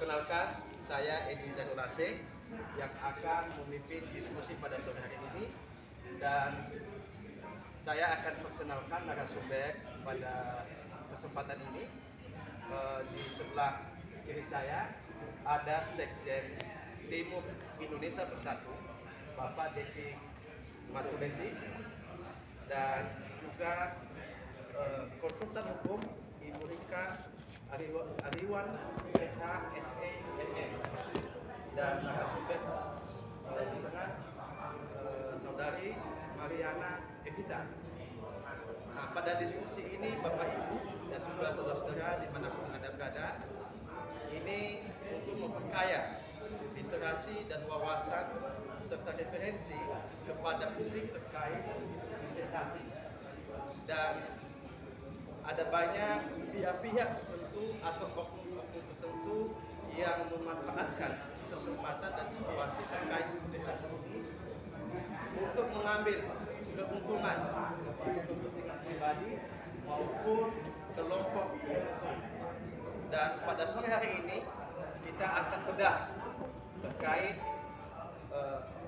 Perkenalkan, saya Edi Zanurase yang akan memimpin diskusi pada sore hari ini, dan saya akan perkenalkan narasumber pada kesempatan ini. Di sebelah kiri saya ada Sekjen Timur Indonesia Bersatu, Bapak Deki Matulesi, dan juga konsultan hukum Ibu Rika Ariwan SHSENN, dan narasumber di tengah Saudari Mariana Evita. Nah, pada diskusi ini Bapak Ibu dan juga saudara-saudara dimanapun Anda berada, ini untuk memperkaya literasi dan wawasan serta referensi kepada publik terkait investasi. Dan ada banyak pihak-pihak tertentu atau oknum-oknum tertentu yang memanfaatkan kesempatan dan situasi terkait investasi ini untuk mengambil keuntungan untuk kepentingan pribadi maupun kelompok tertentu. Dan pada sore hari ini kita akan bedah terkait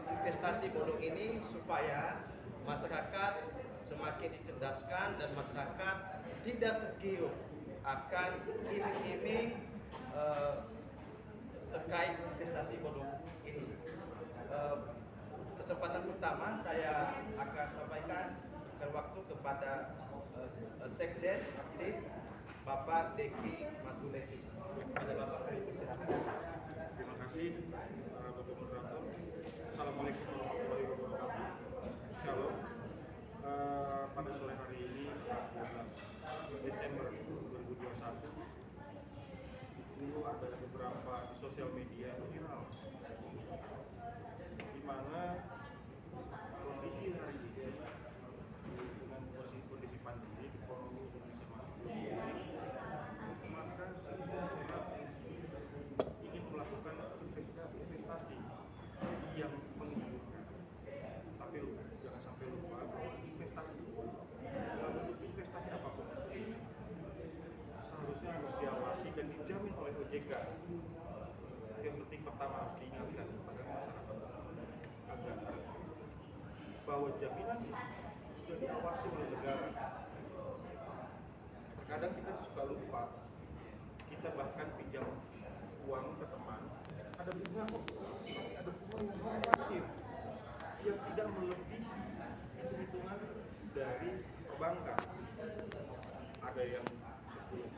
investasi bodong ini supaya masyarakat semakin dicerdaskan dan masyarakat tidak tergiur akan iming-iming terkait investasi bodong ini. Kesempatan pertama saya akan sampaikan waktu kepada Sekjen Tim Bapak Deki Matulesi. Ada Bapak Deki, silakan. Terima kasih Bapak Moderator. Assalamualaikum warahmatullahi wabarakatuh. Shalom. Pada sore hari ini 14 Desember 2021 itu ada beberapa di sosial media viral di mana kondisi hari ini dengan kondisi pandemi, ekonomi Indonesia masih belum pulih, maka semua orang ingin melakukan investasi yang menggiurkan. Tapi jangan sampai lupa bahwa investasi itu untuk investasi apapun seharusnya harus diawasi dan dijamin oleh OJK. Yang penting pertama harus diingatkan kepada masyarakat agar bahwa jaminan sudah diawasi oleh negara. Terkadang kita suka lupa, kita bahkan pinjam uang ke teman, ada bunga kok, tapi ada bunga yang relatif, yang tidak melebihi hitung-hitungan dari perbankan. Ada yang 10%,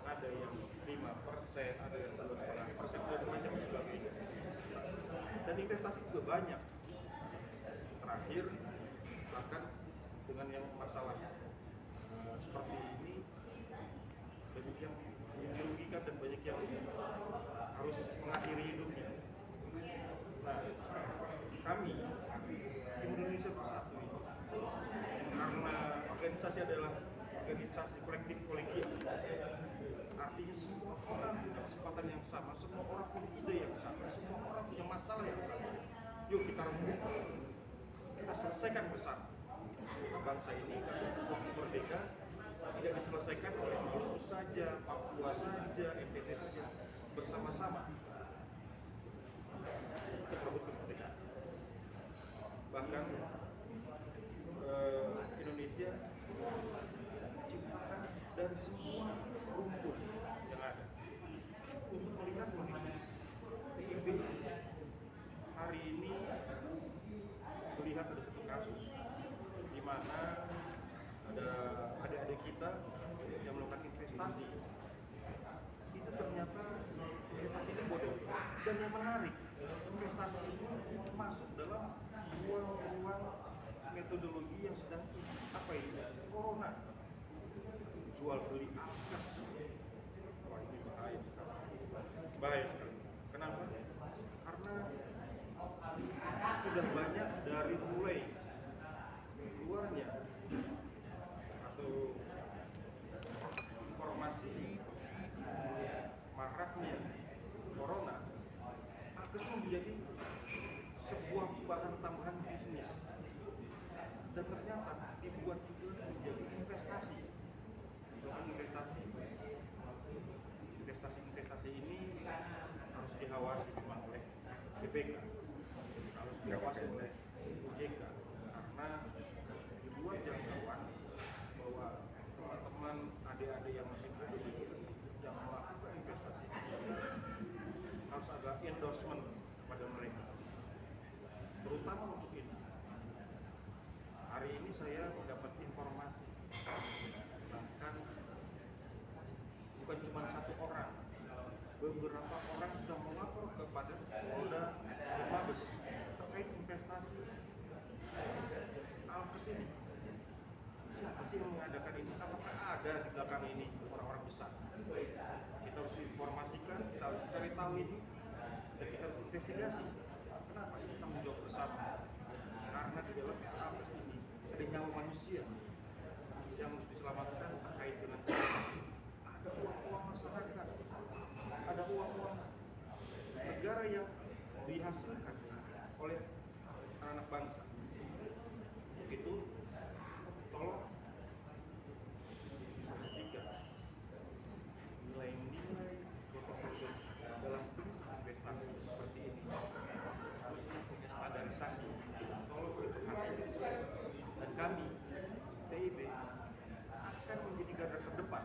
ada yang 5%, ada yang 2,5%, dan macam sebagainya. Dan investasi juga banyak. Terakhir, bahkan dengan yang masalah seperti ini, banyak yang dirugikan dan banyak yang harus mengakhiri hidupnya. Nah, kami Indonesia Bersatu ini, karena organisasi adalah organisasi kolektif kolegial, artinya semua orang punya kesempatan yang sama, semua orang punya ide yang sama, semua orang punya masalah yang sama. Yuk kita rembuk, kita selesaikan bersama. Bangsa ini kan waktu merdeka tidak diselesaikan oleh Maluku saja, Papua saja, NTT saja, bersama-sama untuk merebut kemerdekaan. Bahkan Indonesia diciptakan dari semua rumpun yang ada. Untuk melihat kondisi PIB hari ini, melihat ada satu kasus di mana ada adik-adik kita yang melakukan investasi. Itu ternyata investasi ini bodong. Dan yang menarik, investasi ini masuk dalam ruang metodologi yang sedang corona, jual beli alkas. Wah, ini bahaya sekali. Kenapa? Karena sudah banyak dari mulai keluarnya atau informasi maraknya corona, alkas menjadi sebuah bahan tambahan bisnis, dan ternyata dibuat juga menjadi investasi. Investasi ini diawasi memang oleh BPK, harus diawasi oleh OJK, karena dibuat jangkauan bahwa teman-teman adik-adik yang masih muda yang melakukan investasi harus ada endorsement kepada mereka, terutama untuk ini. Hari ini saya mendapat informasi bahkan bukan cuma satu orang, beberapa orang sudah melapor kepada Polda dan Mabes terkait investasi Alkes ini. Siapa sih yang mengadakan ini? Apakah ada di belakang ini orang-orang besar? Kita harus informasikan, kita harus cari tahu ini, dan kita harus investigasi. Kenapa? Ini tanggung jawab bersama. Karena di dalam Alkes ini ada nyawa manusia yang harus diselamatkan terkait dengan ada uang-uang masyarakat, ada uang-uang negara yang dihasilkan oleh anak bangsa. Untuk itu, tolong perhatikan nilai-nilai gotong-royong dalam bentuk investasi seperti ini, khususnya standarisasi, tolong diperhatikan. Dan kami, TIB, akan menjadi garda terdepan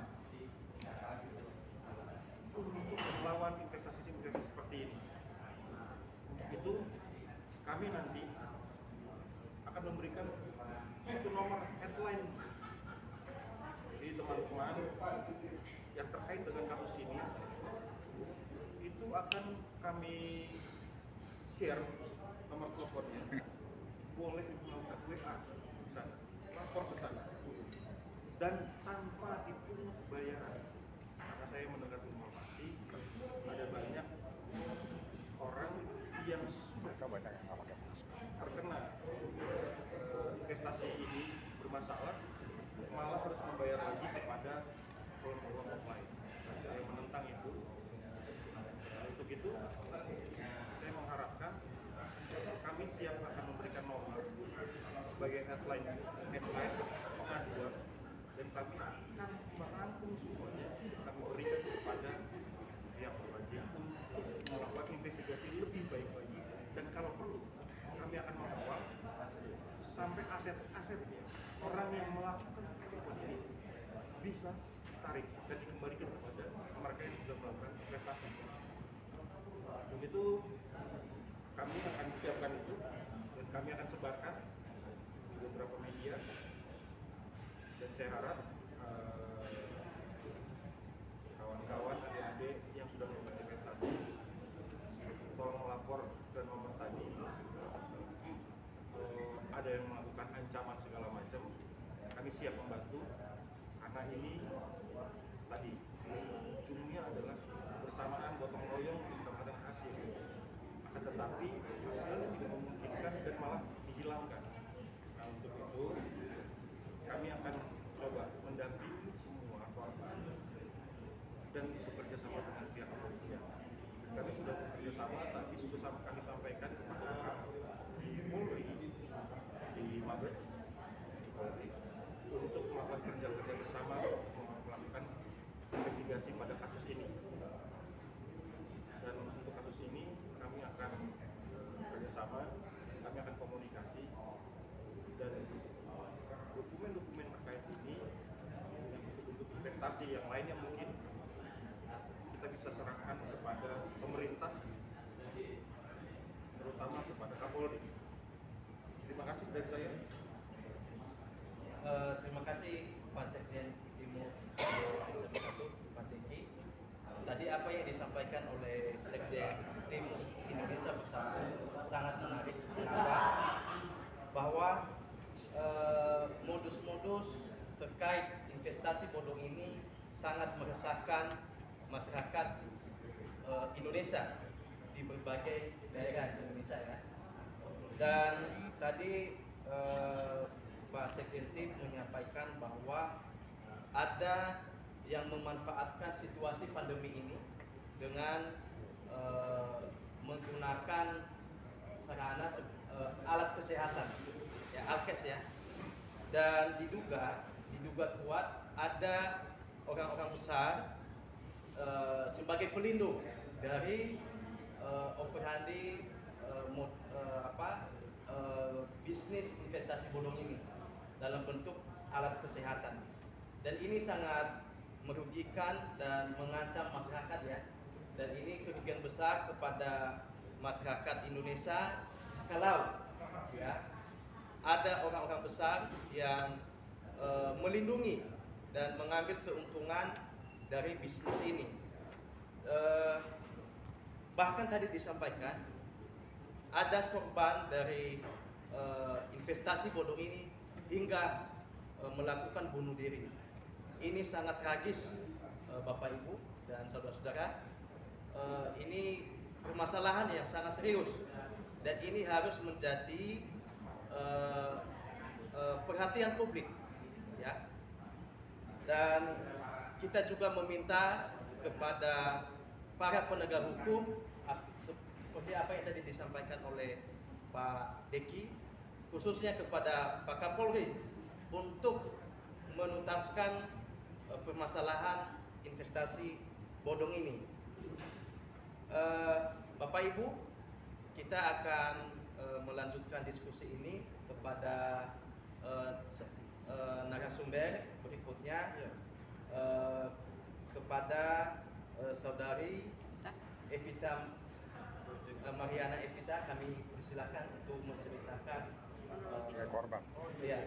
untuk melawan investasi-investasi seperti ini. Untuk itu, kami nanti akan memberikan satu nomor headline di teman-teman yang terkait dengan kasus ini. Itu akan kami share nomor teleponnya. Boleh melakukan WA di sana, lapor ke sana, dan tanpa dipungut bayaran. Karena saya mendengar informasi ada banyak orang yang sudah terkena investasi ini bermasalah, malah harus membayar lagi kepada kelompok-kelompok lain. Saya menentang itu. Untuk itu, saya mengharapkan kami siap akan memberikan nomor sebagai headline pengaduan, dan kami akan merangkum semuanya, kami berikan kepada pihak berwajib untuk melakukan investigasi lebih baik lagi, dan kalau perlu kami akan mengawal sampai aset-asetnya orang yang melakukan penipuan ini bisa ditarik dan dikembalikan kepada mereka yang sudah melakukan investasi. Begitu kami akan siapkan itu dan kami akan sebarkan di beberapa media, dan saya harap kawan-kawan adik-adik yang sudah melakukan investasi tolong melapor ke nomor tadi. Ada yang melakukan ancaman segala macam, kami siap membantu, karena ini tadi ujungnya adalah bersamaan gotong royong untuk mendapatkan hasil. Akan tetapi hasilnya tidak memungkinkan dan malah dihilangkan. Nah, untuk itu kami akan coba mendampingi semua korban dan bekerja sama dengan pihak kepolisian. Kami sudah bekerja sama, tadi sudah kami sampaikan kepada di Polri, di Mabes, di Polri, untuk melakukan kerja-kerja bersama untuk melakukan investigasi pada kasus ini. Dan untuk kasus ini kami akan kerjasama, kami akan komunikasi, dan dokumen-dokumen terkait ini yang untuk investasi yang lainnya mungkin kita bisa serahkan kepada pemerintah, terutama kepada Kapolri. Terima kasih dari saya. Terima kasih Pak Sekjen Timur Pak Teki. Tadi apa yang disampaikan oleh Sekjen Timur Indonesia Bersatu sangat menarik. Kenapa? Bahwa modus-modus terkait investasi bodong ini sangat meresahkan masyarakat Indonesia di berbagai daerah di Indonesia ya. Dan tadi Pak Sekjen Tim menyampaikan bahwa ada yang memanfaatkan situasi pandemi ini dengan menggunakan sarana alat kesehatan ya, Alkes ya, dan diduga kuat ada orang-orang besar sebagai pelindung dari operandi bisnis investasi bodong ini dalam bentuk alat kesehatan, dan ini sangat merugikan dan mengancam masyarakat ya, dan ini kerugian besar kepada masyarakat Indonesia kalau ya ada orang-orang besar yang melindungi dan mengambil keuntungan dari bisnis ini. Bahkan tadi disampaikan ada korban dari investasi bodong ini hingga melakukan bunuh diri. Ini sangat tragis, Bapak Ibu dan saudara-saudara. Ini permasalahan yang sangat serius dan ini harus menjadi perhatian publik, ya. Dan kita juga meminta kepada para penegak hukum seperti apa yang tadi disampaikan oleh Pak Deki, khususnya kepada Pak Kapolri untuk menuntaskan permasalahan investasi bodong ini. Bapak Ibu, kita akan melanjutkan diskusi ini kepada narasumber berikutnya, kepada saudari Evita Mariana Evita, kami persilakan untuk menceritakan korban. Ya,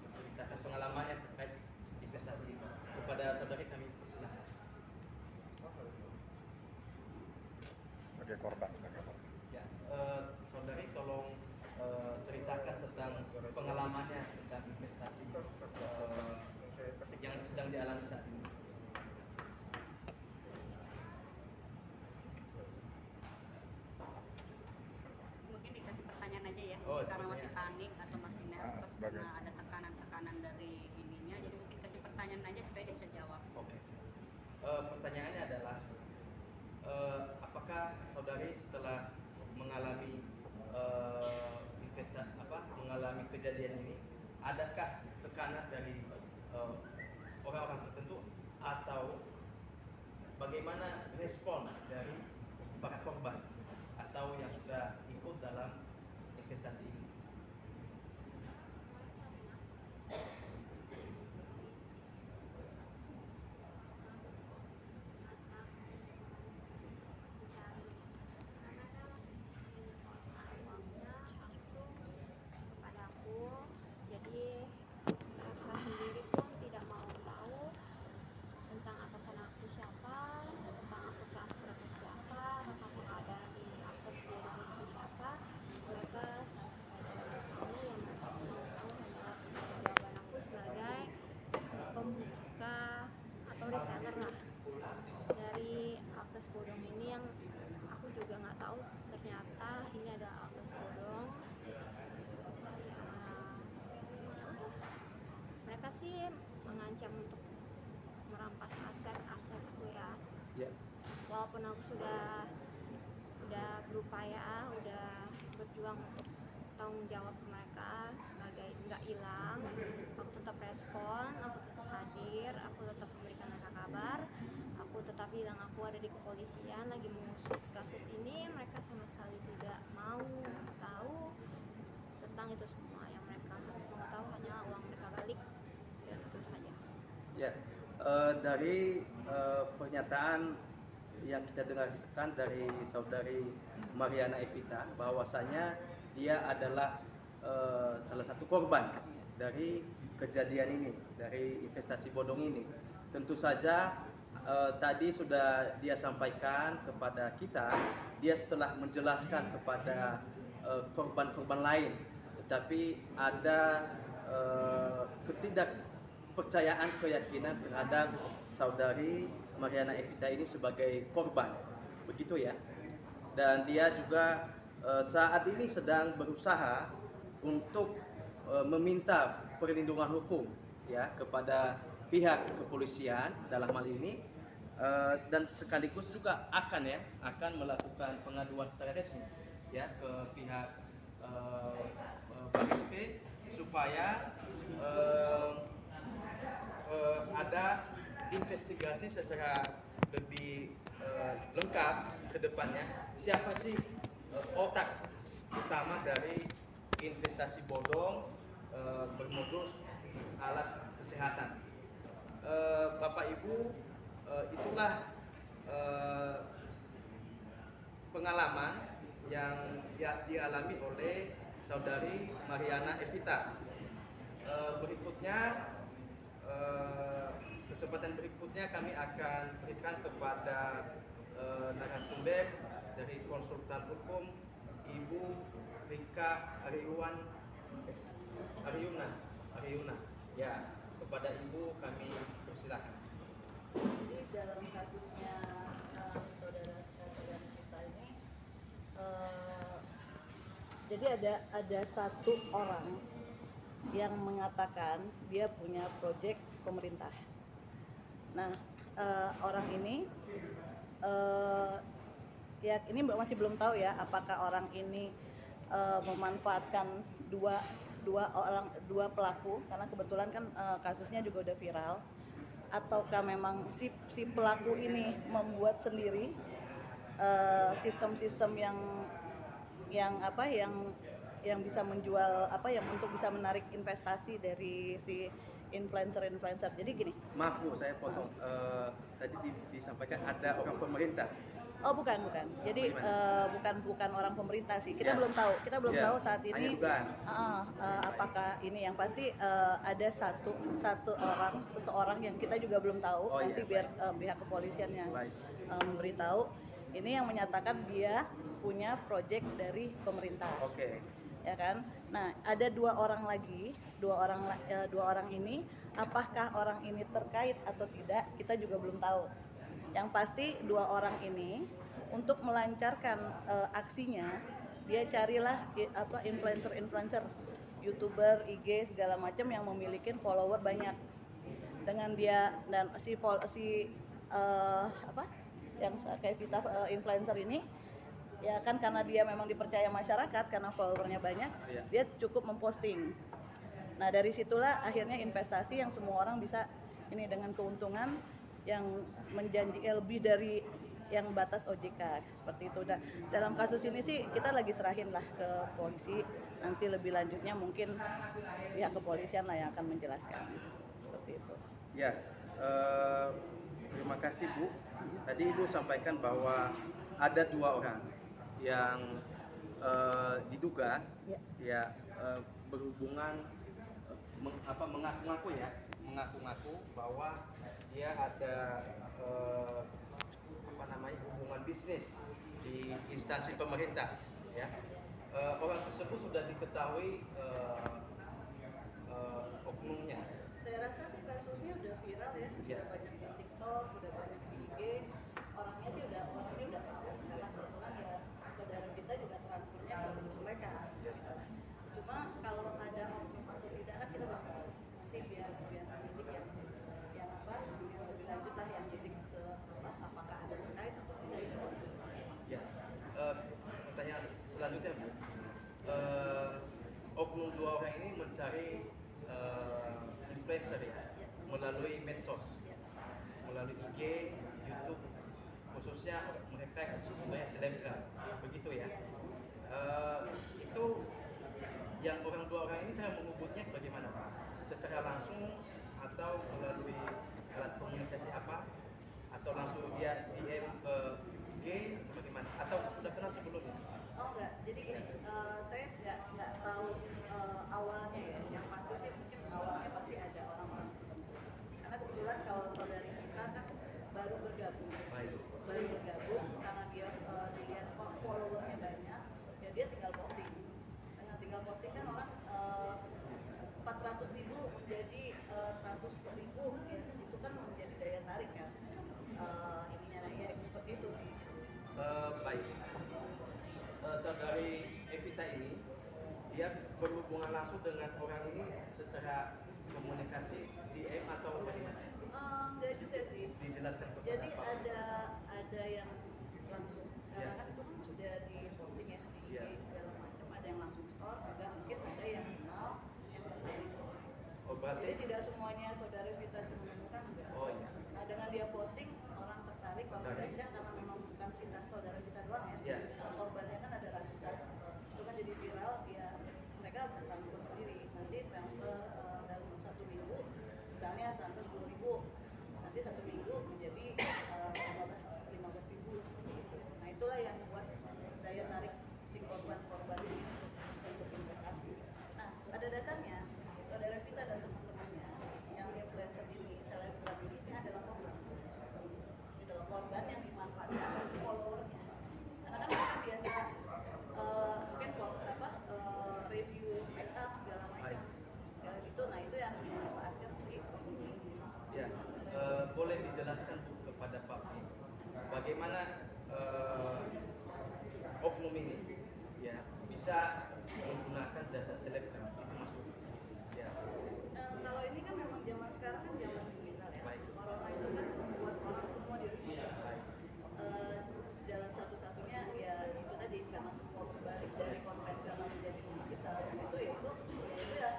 menceritakan pengalamannya terkait investasi ini. Kepada saudari kami persilakan. Sebagai korban. Ya, saudari tolong ceritakan tentang pengalamannya tentang investasi yang sedang dialami saat ini. Mungkin dikasih pertanyaan aja ya, Oh, karena masih pertanyaan. panik atau masih nervous sebagai- karena ada tekanan-tekanan dari ininya, jadi mungkin kasih pertanyaan aja supaya dia bisa jawab. Oke. Pertanyaannya adalah apakah saudari setelah mengalami mengalami kejadian ini, adakah tekanan dari orang-orang tertentu atau bagaimana respon dari para korban atau yang sudah ikut dalam investasi ini? Kepadaku, jadi mereka sendiri pun tidak mau tahu tentang atasan aku siapa, tentang aku transfer ke siapa, tentang pengadaan di akses bodong itu siapa. Mereka sama sekali yang mereka mau tahu hanyalah jawaban aku sebagai pembuka atau reseller lah dari akses bodong ini, yang aku juga nggak tahu ternyata ini adalah akses bodong. Mereka sih mengancam untuk merampas asetku ya. Ya. Walaupun aku sudah berupaya, udah berjuang untuk tanggung jawab ke mereka sebagai nggak hilang, aku tetap respon, aku tetap hadir, aku tetap memberikan mereka kabar, aku tetap bilang aku ada di kepolisian lagi mengusut kasus ini. Mereka sama sekali tidak mau tahu tentang itu semua. Yang mereka mau tahu hanya uang mereka balik, dan itu saja. Ya, dari pernyataan yang kita dengarkan dari saudari Mariana Evita, bahwasanya dia adalah salah satu korban dari kejadian ini, dari investasi bodong ini. Tentu saja tadi sudah dia sampaikan kepada kita, dia setelah menjelaskan kepada korban-korban lain, tetapi ada ketidakpercayaan keyakinan terhadap saudari Mariana Evita ini sebagai korban, begitu ya. Dan dia juga saat ini sedang berusaha untuk meminta perlindungan hukum ya kepada pihak kepolisian dalam hal ini, dan sekaligus juga akan melakukan pengaduan secara resmi ya ke pihak Baris Krim supaya ada investigasi secara lebih lengkap ke depannya, siapa sih otak utama dari investasi bodong bermodus alat kesehatan. Bapak Ibu, itulah pengalaman yang dialami oleh saudari Mariana Evita. Berikutnya, kesempatan berikutnya kami akan berikan kepada narasumber dari konsultan hukum Ibu Rika Ariuna. Ya, kepada Ibu kami persilakan. Jadi dalam kasusnya saudara kita ini, jadi ada satu orang yang mengatakan dia punya proyek pemerintah. Nah, orang ini ya ini masih belum tahu ya apakah orang ini memanfaatkan dua pelaku, karena kebetulan kan kasusnya juga udah viral, ataukah memang si pelaku ini membuat sendiri sistem-sistem yang bisa menjual yang untuk bisa menarik investasi dari si influencer. Jadi gini. Maaf Bu, saya potong. Tadi disampaikan ada orang pemerintah. Oh bukan. Jadi bukan orang pemerintah sih. Kita belum tahu. Kita belum tahu saat ini. Apakah ini yang pasti ada seseorang yang kita juga belum tahu. Nanti biar pihak kepolisian yang memberitahu. Ini yang menyatakan dia punya proyek dari pemerintah. Oke. Ya kan? Nah, ada dua orang ini, apakah orang ini terkait atau tidak, kita juga belum tahu. Yang pasti dua orang ini untuk melancarkan aksinya, dia carilah influencer, YouTuber, IG segala macam yang memiliki follower banyak. Dengan dia dan yang kayak Vita influencer ini, ya kan karena dia memang dipercaya masyarakat karena followernya banyak, dia cukup memposting. Nah dari situlah akhirnya investasi yang semua orang bisa ini dengan keuntungan yang menjanjikan lebih dari yang batas OJK seperti itu. Dan dalam kasus ini sih kita lagi serahin lah ke polisi, nanti lebih lanjutnya mungkin pihak kepolisian lah yang akan menjelaskan seperti itu. Ya, terima kasih Bu. Tadi Ibu sampaikan bahwa ada dua orang yang diduga berhubungan mengaku-ngaku bahwa dia ada hubungan bisnis di instansi pemerintah. Ya, orang tersebut sudah diketahui oknumnya. Saya rasa sih kasusnya udah viral ya, udah banyak di TikTok, udah banyak di IG. Orangnya udah tahu karena kebetulan ya saudara kita juga transfernya ke mereka. Gitu. Cuma kalau ada oknum atau tidak kan kita belum tahu. Nanti biar penyidik yang lebih lanjut lah yang nyidik apakah ada terkait atau tidak ini. Ya, pertanyaan selanjutnya Bu. Oknum dua orang ini mencari influencer melalui medsos, melalui IG, YouTube, khususnya mereka yang sebenarnya selebgram, begitu ya. Itu yang dua orang ini cara menghubungnya bagaimana Pak? Secara langsung atau melalui alat komunikasi apa? Atau langsung dia DM ke IG bagaimana? Atau sudah kenal sebelumnya? Oh enggak, jadi gini, saya nggak tahu awalnya ya. Yang pasti sih mungkin awalnya pasti ada orang-orang tertentu. Karena kebetulan kalau saudari kita kan baru bergabung karena dia dilihat followernya banyak, ya dia tinggal posting. Dengan tinggal posting kan orang 400.000 menjadi 100.000, ya itu kan menjadi daya tarik kan. Ya seperti itu sih. Baik. Saudari Evita ini dia berhubungan langsung dengan orang ini secara komunikasi DM atau bagaimana? Enggak juga sih. Dijelaskan kepada Jadi Pak. ada yang langsung, karena kan itu kan sudah di posting ya di IG segala macam, ada yang langsung store, juga mungkin ada yang kenal yang tertarik. Oh berarti? Jadi tidak semuanya saudara Vita cuma menemukan enggak. Oh iya. Nah dengan dia posting orang tertarik, kalau tidak karena memang bukan Vita saudara Vita oknum ini ya bisa menggunakan jasa selebgram itu masuk ya. Kalau ini kan memang zaman sekarang kan zaman digital ya. Baik. Corona itu kan membuat orang semua di rumah. Baik. Jalan satu-satunya ya itu tadi, karena semua berbalik dari konvensional menjadi digital, itu ya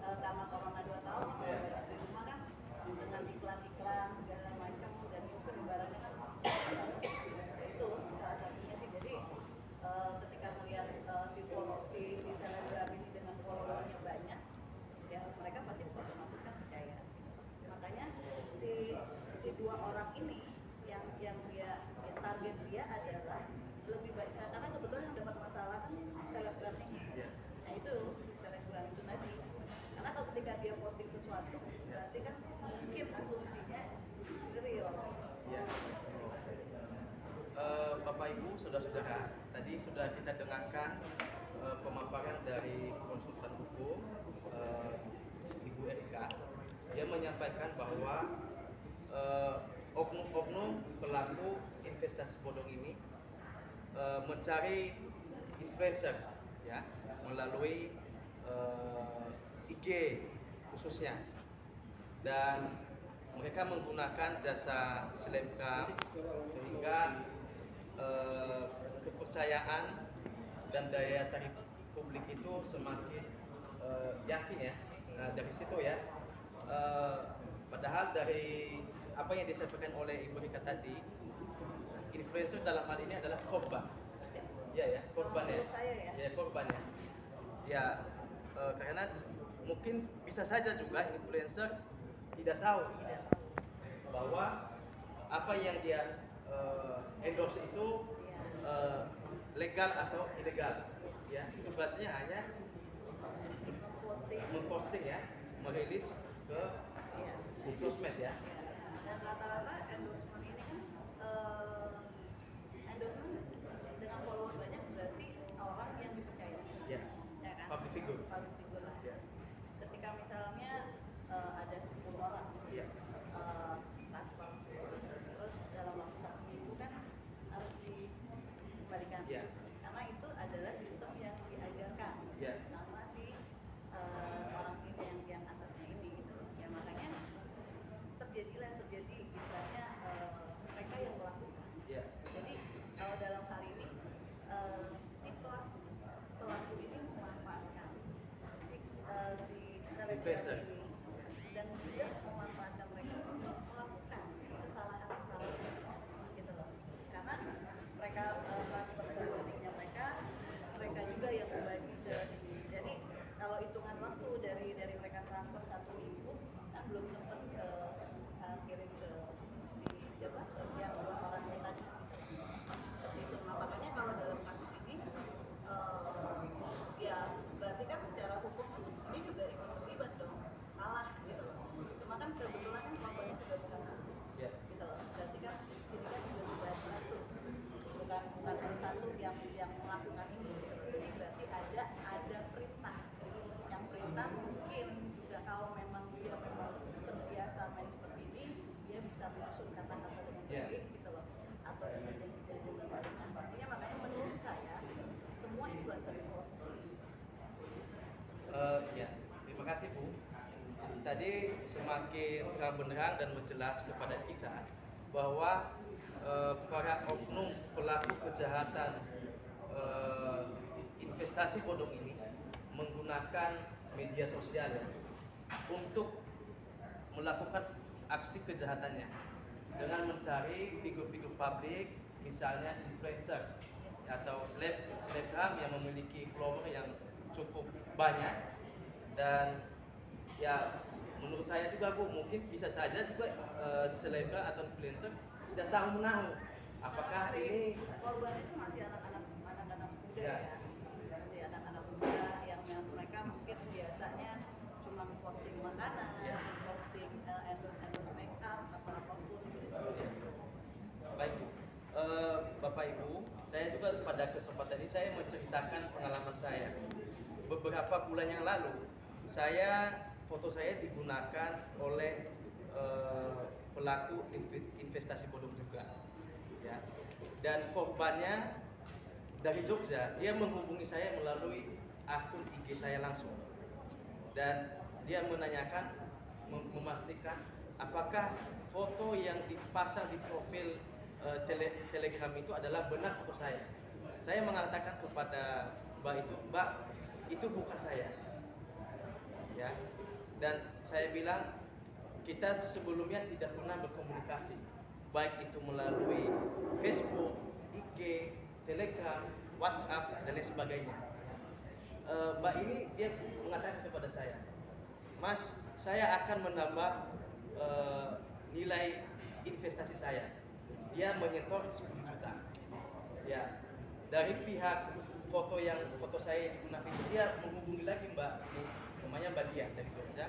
karena corona 2 tahun Iya. di rumah kan dengan iklan-iklan segala macam, dan itu penyebarannya kan itu salah satunya sih. Jadi ketika melihat si selebgram ini dengan followernya banyak, ya mereka pasti otomatis kan percaya. Makanya si dua orang ini yang target dia adalah lebih baik, karena kebetulan yang dapat masalah kan selebgram ini. Iya. Nah itu selebgram itu tadi, karena kalau ketika dia posting sesuatu berarti kan mungkin asumsinya real. Ya. Bapak Ibu, saudara-saudara, tadi sudah kita dengarkan pemaparan dari konsultan hukum Ibu Erika. Dia menyampaikan bahwa oknum-oknum pelaku investasi bodong ini mencari influencer ya melalui IG khususnya, dan mereka menggunakan jasa selebgram sehingga kepercayaan dan daya tarik publik itu semakin yakin ya. Nah, dari situ ya, padahal dari apa yang disampaikan oleh Ibu Rika tadi, influencer dalam hal ini adalah korban. Ya, korban ya. Menurut saya ya. Ya, korban ya. Ya, karena mungkin bisa saja juga influencer tidak tahu bahwa apa yang dia endorse itu legal atau ilegal. Ya, tugasnya hanya memposting ya, merilis ke sosmed ya. Dan rata-rata endorsement ini kan endorsement dengan follower banyak berarti orang yang dipercaya. Ya. Ya kan? Public figure. Public figure lah. Ya. Ketika misalnya ada 10 orang Iya. transfer, terus dalam waktu 1 minggu kan harus dikembalikan. Iya. Karena itu adalah sistem yang diajarkan Iya. sama si orang ini yang atasnya ini gitu. Ya makanya terjadi istilahnya mereka yang melakukan. Iya. Jadi kalau dalam hal ini si pelaku ini memanfaatkan si Influencer. selebgram ini, dan juga memanfaatkan mereka untuk melakukan kesalahan-kesalahan gitu loh. Karena mereka transfer ke rekeningnya mereka juga yang berbagi ke ini. Jadi kalau hitungan waktu dari mereka transfer 1 minggu kan belum sempat kirim ke si siapa yang 2 orang ini tadi. Seperti itu. Nah, makanya kalau dalam kasus ini ya berarti kan secara hukum ini juga ikut terlibat dong, salah gitu loh. Cuma kan kebetulan kan korbannya sudah bukan aku, Iya. gitu loh. Berarti kan sini kan juga sudah satu, bukan hanya satu yang melakukan ini. Jadi berarti ada perintah, yang perintah mungkin juga kalau memang dia memang terbiasa main seperti ini, dia bisa menyusun kata-kata dengan Iya. baik gitu loh, atau dengan janji-janji dengan artinya. Makanya menurut saya semua influencer itu Ya, terima kasih Bu. Tadi semakin terang benderang dan menjelas kepada kita bahwa para oknum pelaku kejahatan investasi bodong ini menggunakan media sosial ya, untuk melakukan aksi kejahatannya dengan mencari figur-figur publik, misalnya influencer atau selebgram yang memiliki follower yang cukup banyak. Dan ya menurut saya juga Bu, mungkin bisa saja juga selebgram atau influencer tidak tahu menahu apakah ini korban itu masih anak-anak muda Ya. ya, masih anak-anak muda yang mereka mungkin biasanya cuma posting makanan, Ya. posting endorse make up atau apapun gitu. baik Bu. Bapak Ibu, saya juga pada kesempatan ini saya menceritakan pengalaman saya. Beberapa bulan yang lalu, foto saya digunakan oleh pelaku investasi bodong juga, ya. dan korbannya dari Jogja, dia menghubungi saya melalui akun IG saya langsung, dan dia menanyakan, memastikan apakah foto yang dipasang di profil Telegram itu adalah benar foto saya. Saya mengatakan kepada Mbak itu bukan saya, ya. Dan saya bilang kita sebelumnya tidak pernah berkomunikasi, baik itu melalui Facebook, IG, Telegram, WhatsApp, dan lain sebagainya. Mbak ini dia mengatakan kepada saya, Mas, saya akan menambah nilai investasi saya. Dia menyetor 10 juta. Ya, dari pihak foto saya yang digunakan itu, dia menghubungi lagi Mbak ini, namanya Mbak Dia dari Jogja,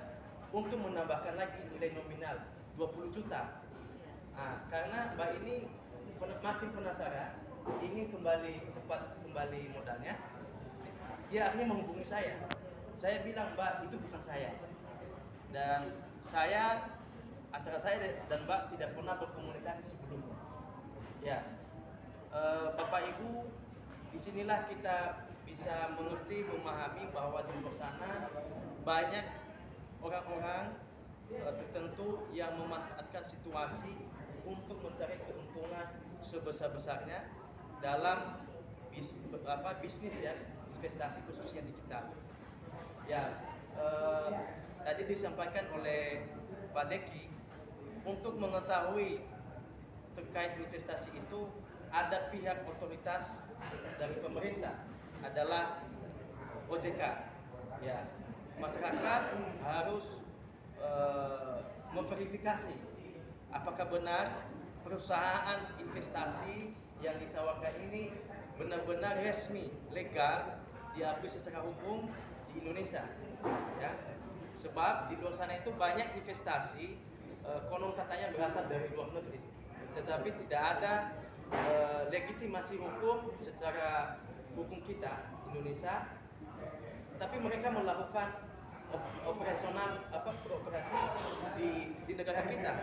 untuk menambahkan lagi nilai nominal 20 juta. Nah, karena Mbak ini makin penasaran, ingin cepat kembali modalnya, dia akhirnya menghubungi saya. Saya bilang, Mbak, itu bukan saya. Dan antara saya dan Mbak tidak pernah berkomunikasi sebelumnya. Ya, Bapak Ibu, disinilah kita bisa mengerti, memahami bahwa di luar sana banyak orang-orang tertentu yang memanfaatkan situasi untuk mencari keuntungan sebesar-besarnya dalam bisnis ya, investasi khususnya digital. Ya, tadi disampaikan oleh Pak Deki, untuk mengetahui terkait investasi itu ada pihak otoritas dari pemerintah, adalah OJK. Ya, masyarakat harus memverifikasi apakah benar perusahaan investasi yang ditawarkan ini benar-benar resmi, legal, diakui secara hukum di Indonesia. Ya, sebab di luar sana itu banyak investasi konon katanya berasal dari luar negeri, tetapi tidak ada legitimasi hukum secara hukum kita Indonesia, tapi mereka melakukan beroperasi di negara kita.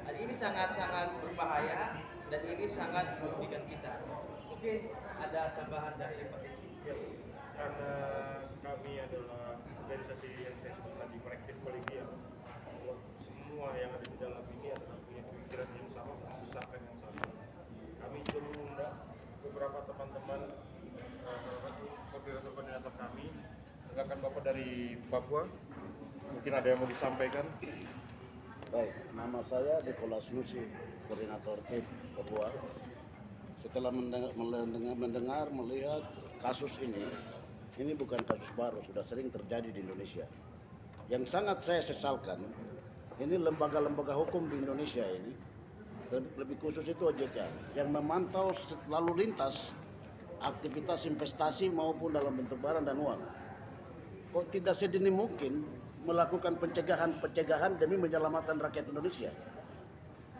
Dan ini sangat-sangat berbahaya dan ini sangat merugikan kita. Oke, ada tambahan dari Pak Deki? Ya, karena kami adalah organisasi yang saya sebut tadi, kolektif kolegial. Semua yang ada di dalam ini adalah punya pemikiran yang sama, mengusahakan yang sama. Kami juga mengundang beberapa teman-teman koordinator kami, rekan Bapak dari Papua. Mungkin ada yang mau disampaikan. Baik, nama saya Nikolas Nusi, koordinator tim Papua. Setelah mendengar, melihat kasus ini bukan kasus baru, sudah sering terjadi di Indonesia. Yang sangat saya sesalkan, ini lembaga-lembaga hukum di Indonesia ini, lebih khusus itu OJK, yang memantau lalu lintas aktivitas investasi maupun dalam bentuk barang dan uang. Kok tidak sedini mungkin melakukan pencegahan demi menyelamatkan rakyat Indonesia?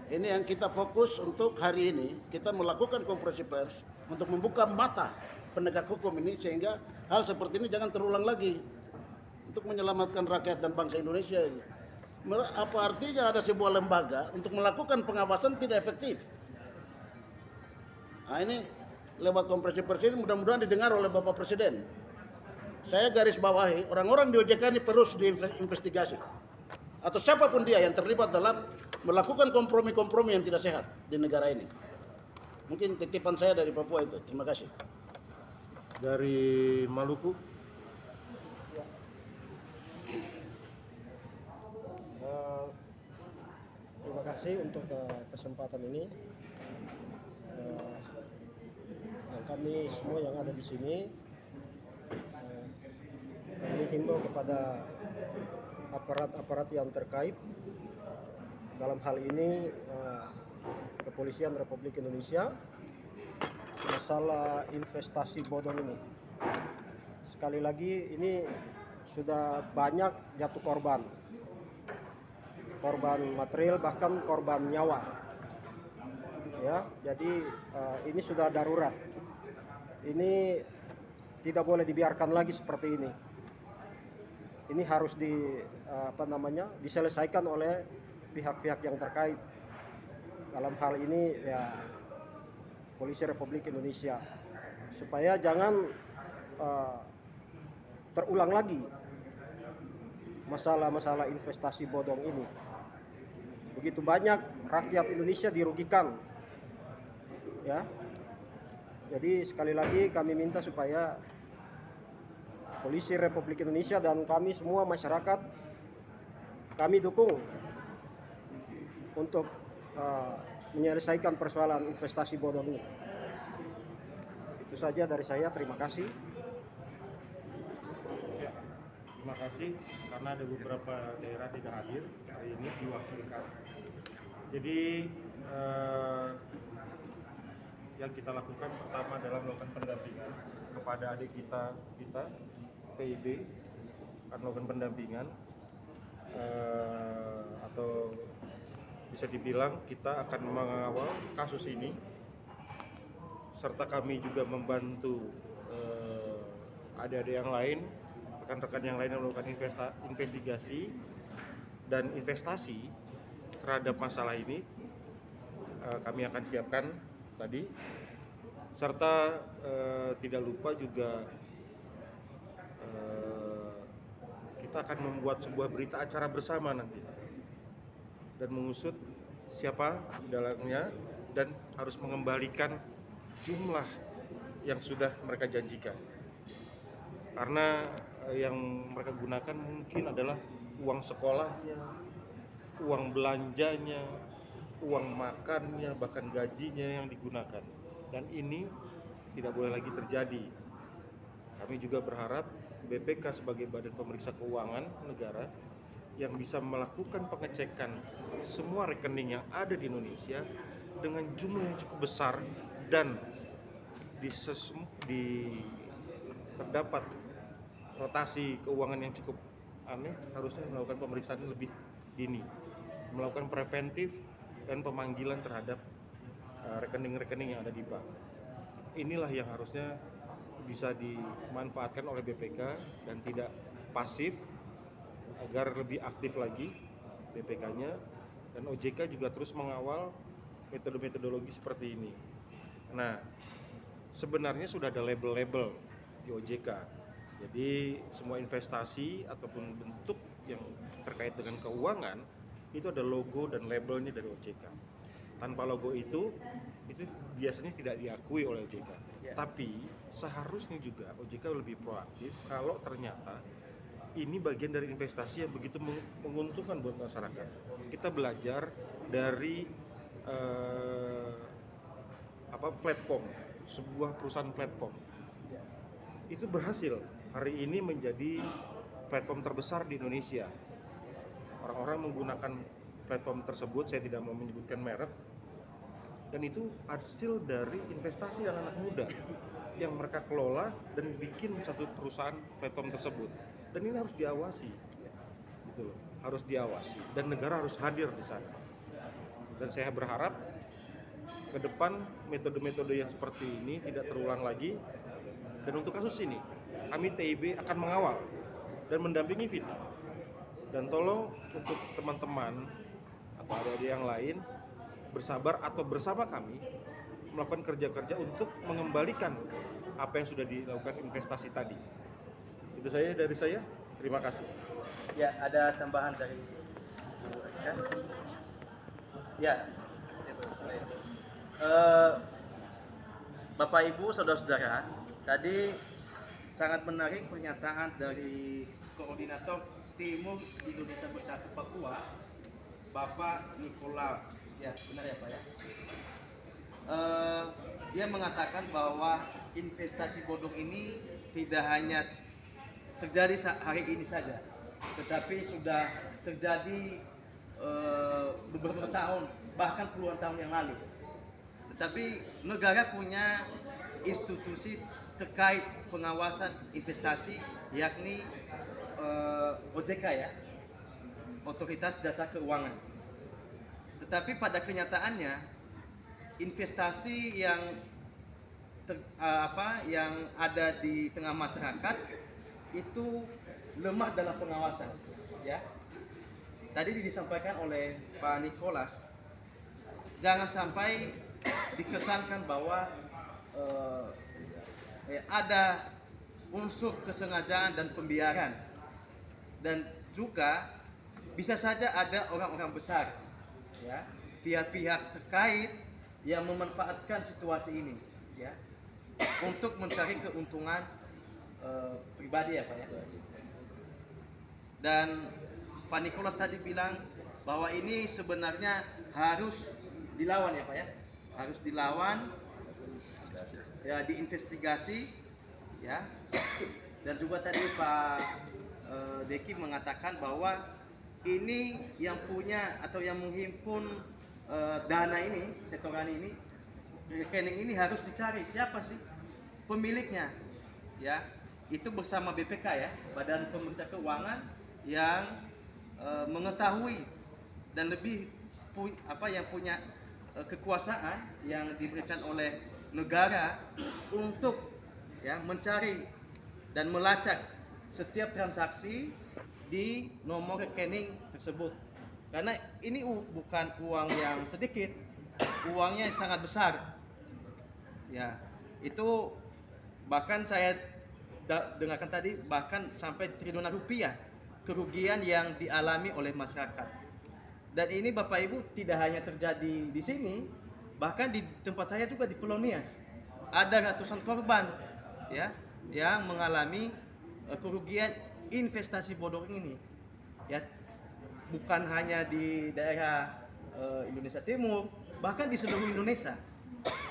Ini yang kita fokus untuk hari ini, kita melakukan konferensi pers untuk membuka mata penegak hukum ini, sehingga hal seperti ini jangan terulang lagi untuk menyelamatkan rakyat dan bangsa Indonesia ini. Apa artinya ada sebuah lembaga untuk melakukan pengawasan tidak efektif? Nah, ini lewat konferensi pers ini mudah-mudahan didengar oleh Bapak Presiden. Saya garis bawahi, orang-orang di OJK ini perlu diinvestigasi, atau siapapun dia yang terlibat dalam melakukan kompromi-kompromi yang tidak sehat di negara ini. Mungkin titipan saya dari Papua itu. Terima kasih. Dari Maluku. Terima kasih untuk kesempatan ini. Dan kami semua yang ada di sini, kami himbau kepada aparat-aparat yang terkait dalam hal ini, Kepolisian Republik Indonesia, masalah investasi bodong ini. Sekali lagi, ini sudah banyak jatuh korban material, bahkan korban nyawa. Ya, jadi ini sudah darurat. Ini tidak boleh dibiarkan lagi seperti ini. Ini harus diselesaikan oleh pihak-pihak yang terkait. Dalam hal ini ya Polisi Republik Indonesia supaya jangan terulang lagi masalah-masalah investasi bodong ini. Begitu banyak rakyat Indonesia dirugikan, ya. Jadi sekali lagi kami minta supaya Polisi Republik Indonesia dan kami semua masyarakat, kami dukung untuk menyelesaikan persoalan investasi bodong ini. Itu saja dari saya, terima kasih. Ya, terima kasih karena ada beberapa daerah tidak hadir hari ini diwakilkan. Jadi yang kita lakukan pertama adalah melakukan pendampingan kepada adik kita PIB, akan melakukan pendampingan atau bisa dibilang kita akan mengawal kasus ini, serta kami juga membantu adik-adik yang lain, rekan-rekan yang lain yang melakukan investigasi dan investasi terhadap masalah ini. Kami akan siapkan tadi, serta tidak lupa juga kita akan membuat sebuah berita acara bersama nanti dan mengusut siapa di dalamnya dan harus mengembalikan jumlah yang sudah mereka janjikan, karena yang mereka gunakan mungkin adalah uang sekolahnya, uang belanjanya, uang makannya, bahkan gajinya yang digunakan, dan ini tidak boleh lagi terjadi. Kami juga berharap BPK sebagai Badan Pemeriksa Keuangan Negara yang bisa melakukan pengecekan semua rekening yang ada di Indonesia dengan jumlah yang cukup besar dan terdapat rotasi keuangan yang cukup aneh, harusnya melakukan pemeriksaan lebih dini, melakukan preventif dan pemanggilan terhadap rekening-rekening yang ada di bank. Inilah yang harusnya bisa dimanfaatkan oleh BPK dan tidak pasif, agar lebih aktif lagi BPK-nya, dan OJK juga terus mengawal metode-metodologi seperti ini. Nah, sebenarnya sudah ada label-label di OJK. Jadi semua investasi ataupun bentuk yang terkait dengan keuangan itu ada logo dan labelnya dari OJK. Tanpa logo itu biasanya tidak diakui oleh OJK. Tapi seharusnya juga OJK lebih proaktif kalau ternyata ini bagian dari investasi yang begitu menguntungkan buat masyarakat. Kita belajar dari platform, sebuah perusahaan platform itu berhasil hari ini menjadi platform terbesar di Indonesia. Orang-orang menggunakan platform tersebut, saya tidak mau menyebutkan merek, dan itu hasil dari investasi anak-anak muda yang mereka kelola dan bikin satu perusahaan platform tersebut. Dan ini harus diawasi, gitu loh, harus diawasi, dan negara harus hadir di sana. Dan saya berharap ke depan metode-metode yang seperti ini tidak terulang lagi. Dan untuk kasus ini, kami TIB akan mengawal dan mendampingi Vita. Dan tolong untuk teman-teman atau adik-adik yang lain bersabar atau bersama kami melakukan kerja-kerja untuk mengembalikan apa yang sudah dilakukan investasi tadi. Itu saja dari saya. Terima kasih. Ya, ada tambahan dari Bu Eka? Ya. Bapak Ibu, saudara-saudara, tadi sangat menarik pernyataan dari Koordinator Timur Indonesia Bersatu Papua, Bapak Nikolaus. Ya, benar ya Pak ya? Dia mengatakan bahwa investasi bodong ini tidak hanya terjadi hari ini saja, tetapi sudah terjadi beberapa tahun, bahkan puluhan tahun yang lalu. Tetapi negara punya institusi terkait pengawasan investasi, yakni OJK ya, Otoritas Jasa Keuangan. Tetapi pada kenyataannya investasi yang yang ada di tengah masyarakat itu lemah dalam pengawasan, ya. Tadi disampaikan oleh Pak Nikolaus, jangan sampai dikesankan bahwa ada unsur kesengajaan dan pembiaran, dan juga bisa saja ada orang-orang besar, ya, pihak-pihak terkait yang memanfaatkan situasi ini, ya, untuk mencari keuntungan pribadi, ya Pak, ya. Dan Pak Nicholas tadi bilang bahwa ini sebenarnya harus dilawan, ya Pak, ya, harus dilawan, ya, diinvestigasi, ya. Dan juga tadi Pak Deki mengatakan bahwa ini yang punya atau yang menghimpun dana ini, setoran ini, rekening ini harus dicari siapa sih pemiliknya, ya. Itu bersama BPK, ya, Badan Pemeriksa Keuangan, yang mengetahui dan lebih yang punya kekuasaan yang diberikan oleh negara untuk, ya, mencari dan melacak setiap transaksi di nomor rekening tersebut. Karena ini bukan uang yang sedikit, uangnya sangat besar. Ya, itu bahkan saya dengarkan tadi bahkan sampai triliunan rupiah kerugian yang dialami oleh masyarakat. Dan ini Bapak Ibu tidak hanya terjadi di sini, bahkan di tempat saya juga di Pulau Nias ada ratusan korban, ya, yang mengalami kerugian investasi bodong ini, ya, bukan hanya di daerah Indonesia Timur, bahkan di seluruh Indonesia,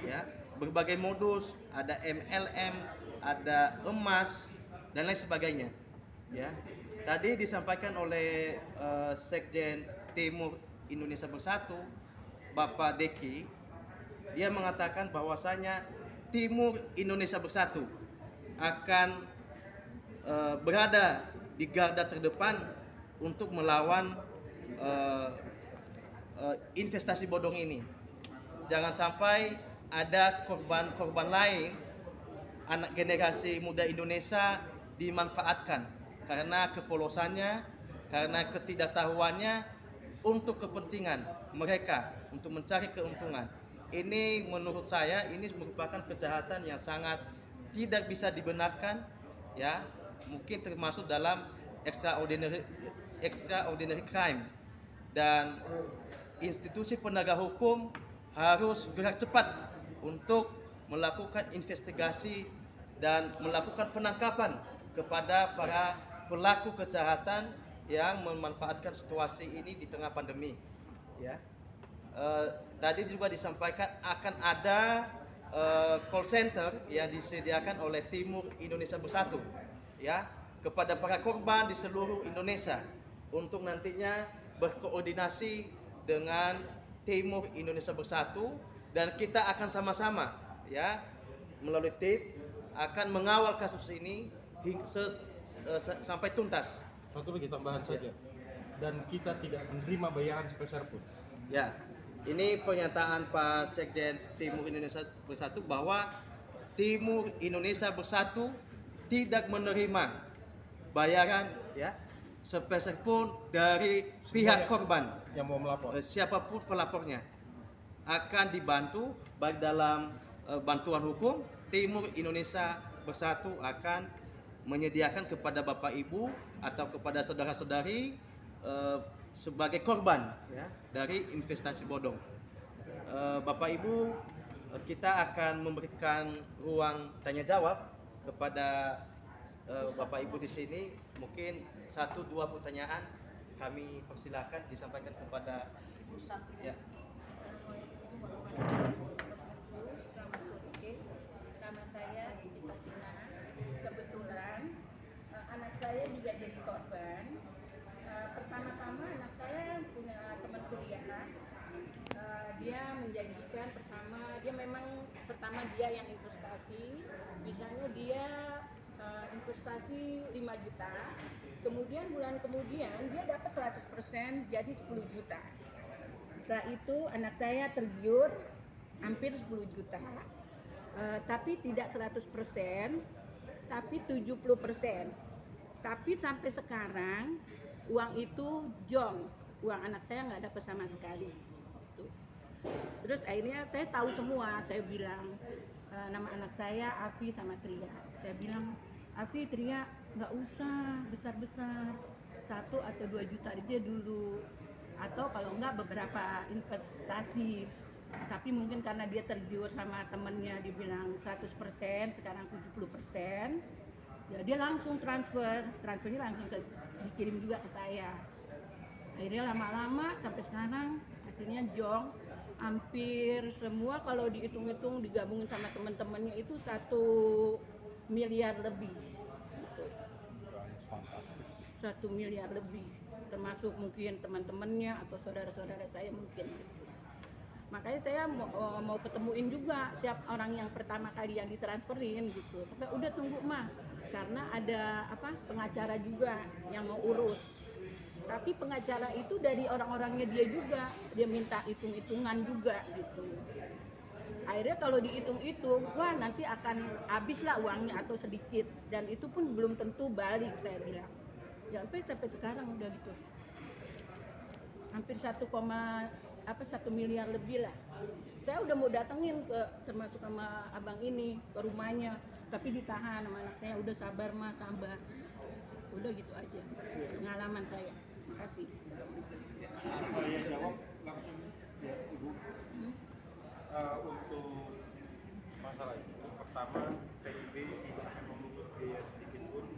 ya, berbagai modus, ada MLM, ada emas dan lain sebagainya, ya. Tadi disampaikan oleh Sekjen Timur Indonesia Bersatu, Bapak Deki, dia mengatakan bahwasanya Timur Indonesia Bersatu akan berada di garda terdepan untuk melawan investasi bodong ini. Jangan sampai ada korban-korban lain, anak generasi muda Indonesia dimanfaatkan karena kepolosannya, karena ketidaktahuannya untuk kepentingan mereka, untuk mencari keuntungan. Ini menurut saya ini merupakan kejahatan yang sangat tidak bisa dibenarkan, ya, mungkin termasuk dalam extraordinary crime, dan institusi penegak hukum harus gerak cepat untuk melakukan investigasi dan melakukan penangkapan kepada para pelaku kejahatan yang memanfaatkan situasi ini di tengah pandemi, ya. Tadi juga disampaikan akan ada call center yang disediakan oleh Timur Indonesia Bersatu, ya, kepada para korban di seluruh Indonesia untuk nantinya berkoordinasi dengan Timur Indonesia Bersatu, dan kita akan sama-sama, ya, melalui tim akan mengawal kasus ini sampai tuntas. Satu lagi tambahan saja, dan kita tidak menerima bayaran sepeser pun. Ya, ini pernyataan Pak Sekjen Timur Indonesia Bersatu bahwa Timur Indonesia Bersatu tidak menerima bayaran, ya, sepeser pun dari pihak korban yang mau melapor. Siapapun pelapornya akan dibantu baik dalam bantuan hukum. Timur Indonesia Bersatu akan menyediakan kepada Bapak Ibu atau kepada saudara-saudari sebagai korban, ya, dari investasi bodong. Bapak Ibu, kita akan memberikan ruang tanya jawab kepada Bapak Ibu di sini. Mungkin 1-2 pertanyaan kami persilakan disampaikan kepada Ibu. Ya. Nama saya Ibi Sakina. Kebetulan anak saya juga jadi korban. Pertama-tama anak saya punya teman kuliah. Dia menjanjikan dia yang investasi. Misalnya dia investasi 5 juta. Kemudian bulan kemudian dia dapat 100%, jadi 10 juta. Setelah itu anak saya tergiur hampir 10 juta. Tapi tidak 100%, tapi 70%. Tapi sampai sekarang uang itu jong, uang anak saya nggak dapat sama sekali. Terus akhirnya saya tahu semua, saya bilang nama anak saya Afi sama Tria. Saya bilang, Afi, Tria nggak usah besar-besar, 1 atau 2 juta aja dulu, atau kalau enggak beberapa investasi. Tapi mungkin karena dia tergiur sama temennya, dibilang 100%, sekarang 70%, ya dia langsung transfernya langsung dikirim juga ke saya. Akhirnya lama-lama sampai sekarang hasilnya jong, hampir semua kalau dihitung-hitung digabungin sama teman-temannya itu 1 miliar lebih. Gitu. Fantastis. 1 miliar lebih, termasuk mungkin teman-temannya atau saudara-saudara saya mungkin. Makanya saya mau ketemuin juga siapa orang yang pertama kali yang ditransferin gitu. Tapi udah tunggu mah, karena ada pengacara juga yang mau urus. Tapi pengacara itu dari orang-orangnya dia juga, dia minta hitung-hitungan juga gitu. Akhirnya kalau dihitung-hitung, wah nanti akan habis lah uangnya atau sedikit, dan itu pun belum tentu balik, saya bilang. Ya sampai sekarang udah gitu. Hampir 1 miliar lebih lah. Saya udah mau datengin termasuk sama abang ini ke rumahnya, tapi ditahan sama anak saya. Udah sabar mas, sabar. Udah gitu aja pengalaman saya. Makasih. Saya jawab langsung ya Ibu. Untuk masalah itu, pertama PIB tidak akan memungut biaya sedikit pun.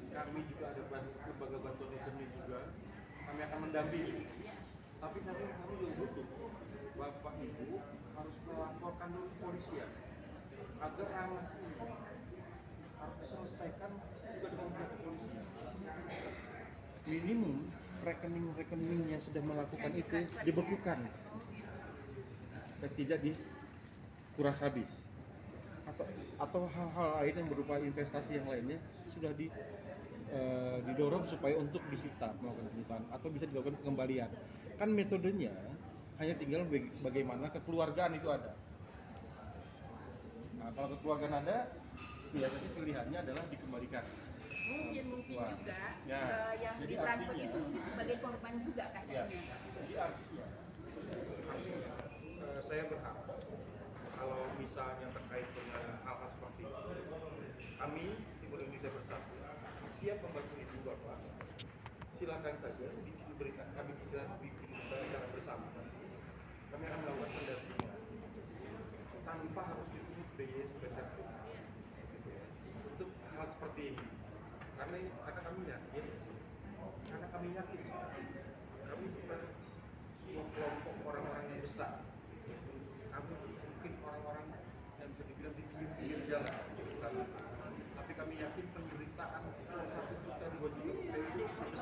Kami juga ada lembaga bantuan ekonomi juga. Kami akan mendampingi. Tapi kami juga butuh Bapak Ibu harus melaporkan dulu kepolisian agar ranah ini harus diselesaikan juga dengan pihak kepolisian. Minimum rekening-rekening yang sudah melakukan itu dibekukan dan tidak dikuras habis, atau hal-hal lain yang berupa investasi yang lainnya sudah didorong supaya untuk disita, melakukan penyitaan atau bisa dilakukan pengembalian. Kan metodenya hanya tinggal bagaimana kekeluargaan itu ada. Nah, kalau kekeluargaan ada, biasanya pilihannya adalah dikembalikan. Mungkin Wah. juga Ya. yang Jadi ditransfer artinya- itu sebagai korban juga kayaknya. Ya, jadi artinya saya berharap kalau misalnya terkait dengan hal-hal seperti itu, kami tim Indonesia Bersatu siap membantu itu Bapak. Silakan saja berikan kami bikin cara bersama. Kami akan melakukan pendampingan tanpa harus dipungut biaya sebesar itu. Gitu ya. Untuk hal seperti ini, karena kami yakin